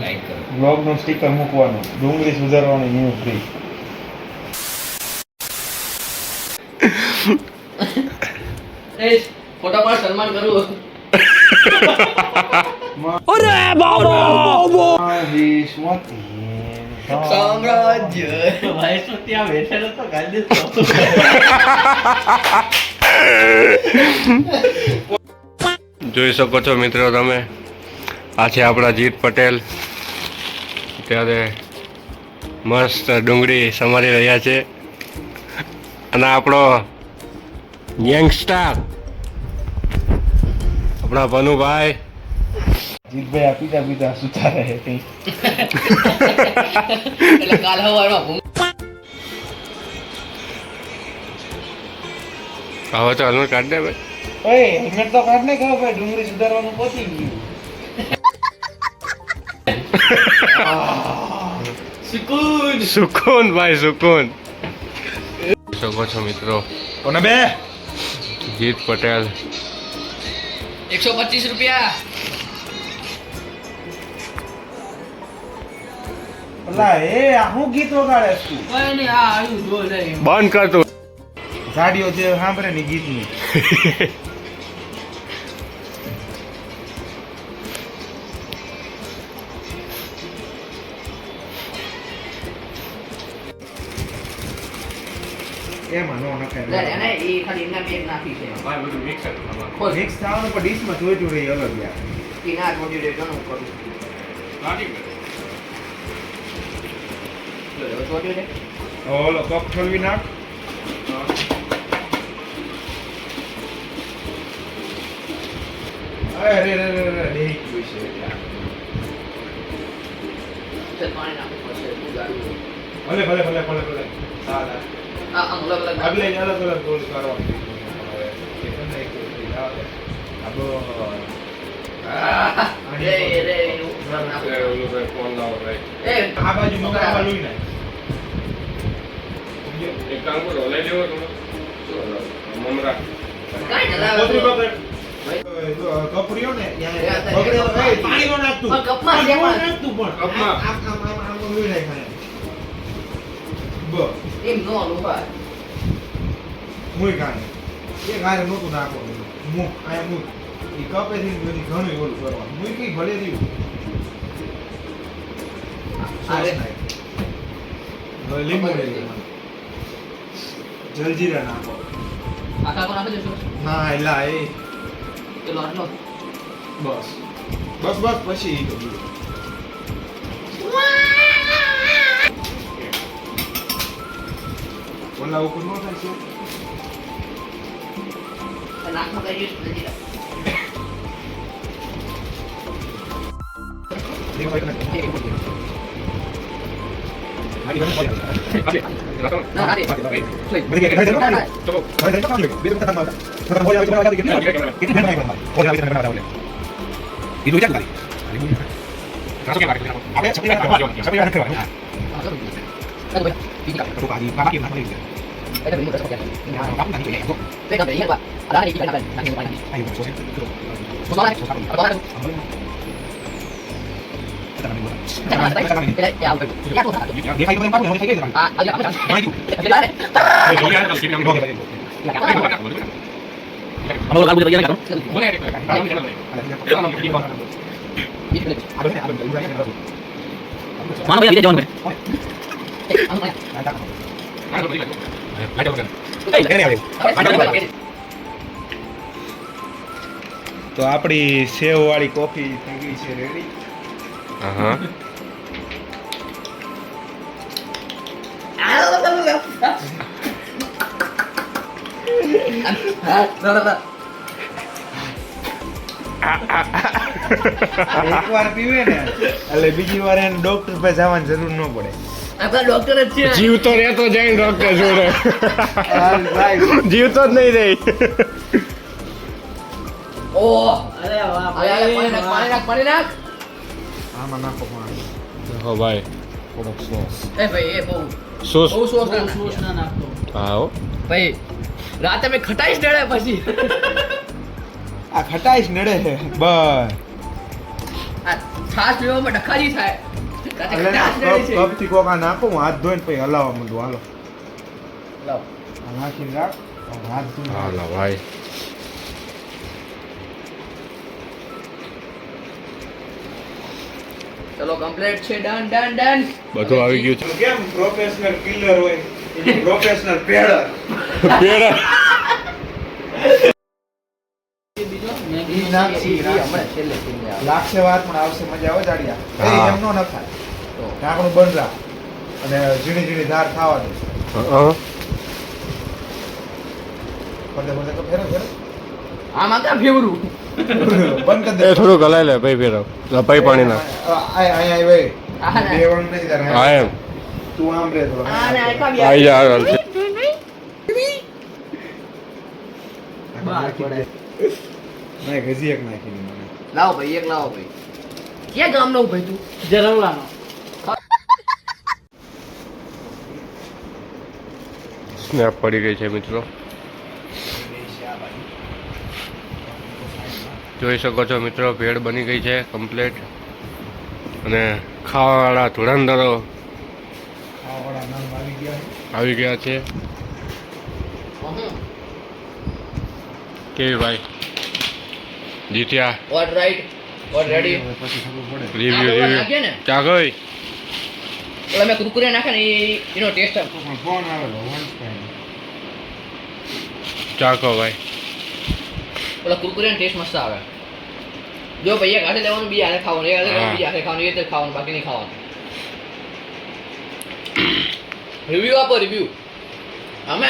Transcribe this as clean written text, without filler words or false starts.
Like કરો. બ્લોગનું sticker મૂકવાનું, ડુંગળી સુધારવાની ન્યૂ ફ્રી. એ ફોટા પર સન્માન કરું. અરે બાબા સામ્રાજ્ય ભાઈ શું ત્યાં બેઠેલો તો ગાડી દે. જોઈ શકો છો મિત્રો તમે, આ છે આપણા જીત પટેલ. ત્યારે મસ્ત ડુંગળી સમારી રહ્યા છે. અને આપણો યંગસ્ટર આપણા ભનુભાઈ જીતભાઈ આ પીતા પીતા સુતા રહે કઈ. એટલે કાલ હવારમાં હવે તો હલમત કાઢ દે ભાઈ. ઓય હેલ્મેટ તો કાઢ ને કહો ભાઈ, ડુંગળી સુધારવાનું પતી ગયું. સુકૂન. સુકૂન ભાઈ સુકૂન. શકો છો મિત્રો, કોને બે જીત પટેલ 125 રૂપિયા. અલા એ આ હું ગીત વગાડે તું? કોઈ નહીં, આ આવ્યું જો લે. બંધ કર તું. ગાડીઓ જે સાંભળે ને ગીતની. એમાં નો નખાય. લે એને ઈ ખાલી એના બે નાખી છે. ભાઈ બધું મિક્સ કર. મિક્સ થવાનું પણ ડીશમાં જોઈતું રહી અલગ યાર. ઈ ના જોડી રે ઘણું કરું. લે જોડી રે. ઓલો કપ ઠલવી નાખ. અરે રે રે રે રે દેહી કોઈ છે યાર. ચલ પાણી નાખો પછી ઉગાડું. ભલે ભલે ભલે ભલે ભલે. સાદા. આ અલગ અલગ આગલે અલગ અલગ ગોલ કરવાનું. હવે એક ને એક આવે. અબો રે રે ઉપર નાખો. ઓલું ભાઈ ફોન લાવો ભાઈ. એ આ બાજુ મકાવા લઈ ને. એક કામ કરો, લઈ લેવો તમે મમરા. કાઈ ન લાવે. કોતરી પકડ. કપરીઓ ને ત્યાં બગડે તો પાણી નો નાખતું. પણ કપમાં છે પણ. નાખતું પણ કપમાં. આમ લઈ નાખ ખાય. બસ એમ નો લોબા. મુઈ કાને એ ગારે નહોતું નાખવાનું. મુક આયા મુક ઈ કપેથી બધી ઘણું ઓલું કરવાનું. મુઈ કઈ ભલે રહ્યું. અરે હવે લીંબુ લઈ લેવાનું. જલજીરા નાખો. આખા કોણ આપે છે શું? ના એલા એ ચલો આટલો. બસ બસ બસ પછી ઈ તો બીજું. ઓલા ઉપર નો થાય છે. નાખો કરી જલ્દી. ના ના તો આપણી સેવ વાળી કોફી થઈ ગઈ છે રેડી. હા એકવાર પીવે ને એટલે બીજી વાર એને ડોક્ટર પાસે જવાની જરૂર ન પડે. આપણા ડોક્ટર જ છે. જીવતો રહેતો જાય ડોક્ટર જોડે. જીવતો જ નહીં રહી. ઓ અરે વાહ પાણી નાખ. આમાં નાખો પાણી. હો ભાઈ થોડોક સોસ. એ ભાઈ એ બહુ સોસ. બહુ સોસ ના નાખતો. હા હો. ભાઈ રાતે મેં ખટાઈશ ડળે પછી. આ ખટાઈશ નડે છે બસ. આ છાશ પીવામાં ડખાજી થાય કાતે એટલે ખટાશ રહે છે કપથી કોક આ નાખો હું હાથ ધોઈને પછી હલાવવા માંડું હાલો લાવ આ નાખીને રાખ હાથ ધોઈને હાલો ભાઈ ચલો કમ્પ્લીટ છે ડન ડન ડન બધું આવી ગયું છે કેમ પ્રોફેશનલ કિલર હોય એ પ્રોફેશનલ પેડર પેડા ઈ નાખી, હમણાં છેલ્લે છેલ્લે આવે. લાગશે વાત પણ આવશે મજા આવે જાડિયા હા. એમ નો નખાય તો ઢાંકણું બંધ રાખ અને ઝીણી ઝીણી ધાર થવા દે ફરતે ફરતે તો ફેરો ફેરો આમાં ક્યાં ફેવરું બંધ કરી દે એ થોડુંક હલાઈ લે ભાઈ ફેરવ ભાઈ પાણી ના અહીંયા આવી ભાઈ આ ને. બેવણ નહીં તારે હા એમ તું આમ રે થોડો આ ને આ કામ આવી જા હાલ છે. બહાર પડે. નહીં ગજી એક નાખી મને લાવો ભાઈ એક લાવો ભાઈ ક્યાં ગામનો ભાઈ તું જરવલાનો સ્નેપ પડી ગઈ છે મિત્રો જોઈ શકો છો મિત્રો ભેળ બની ગઈ છે કમ્પ્લીટ અને ખાવાવાળા ધુરંધરો ખાવાવાળા નામ આવી ગયા છે. આવી ગયા છે કેવી ભાઈ જીત્યા વોટ રાઈટ વોટ રેડી હવે પછી ખબર પડે રિવ્યુ નાખીએ રિવ્યુ ને ચા ગઈ ઓલા મેં કુરકુરે નાખે ને એનો ટેસ્ટ તો પણ ફોન આવેલો વંશ ભાઈ ચા કહો ભાઈ ઓલા કુરકુરેનો ટેસ્ટ મસ્ત આવે જો ભાઈ એક હાથે લેવાનું બી હાથે ખાવાનું એક હાથે લેવાનું બી હાથે ખાવાનું એ રીતે ખાવાનું બાકી નહીં ખાવાનું રિવ્યુ આપો રિવ્યુ અમે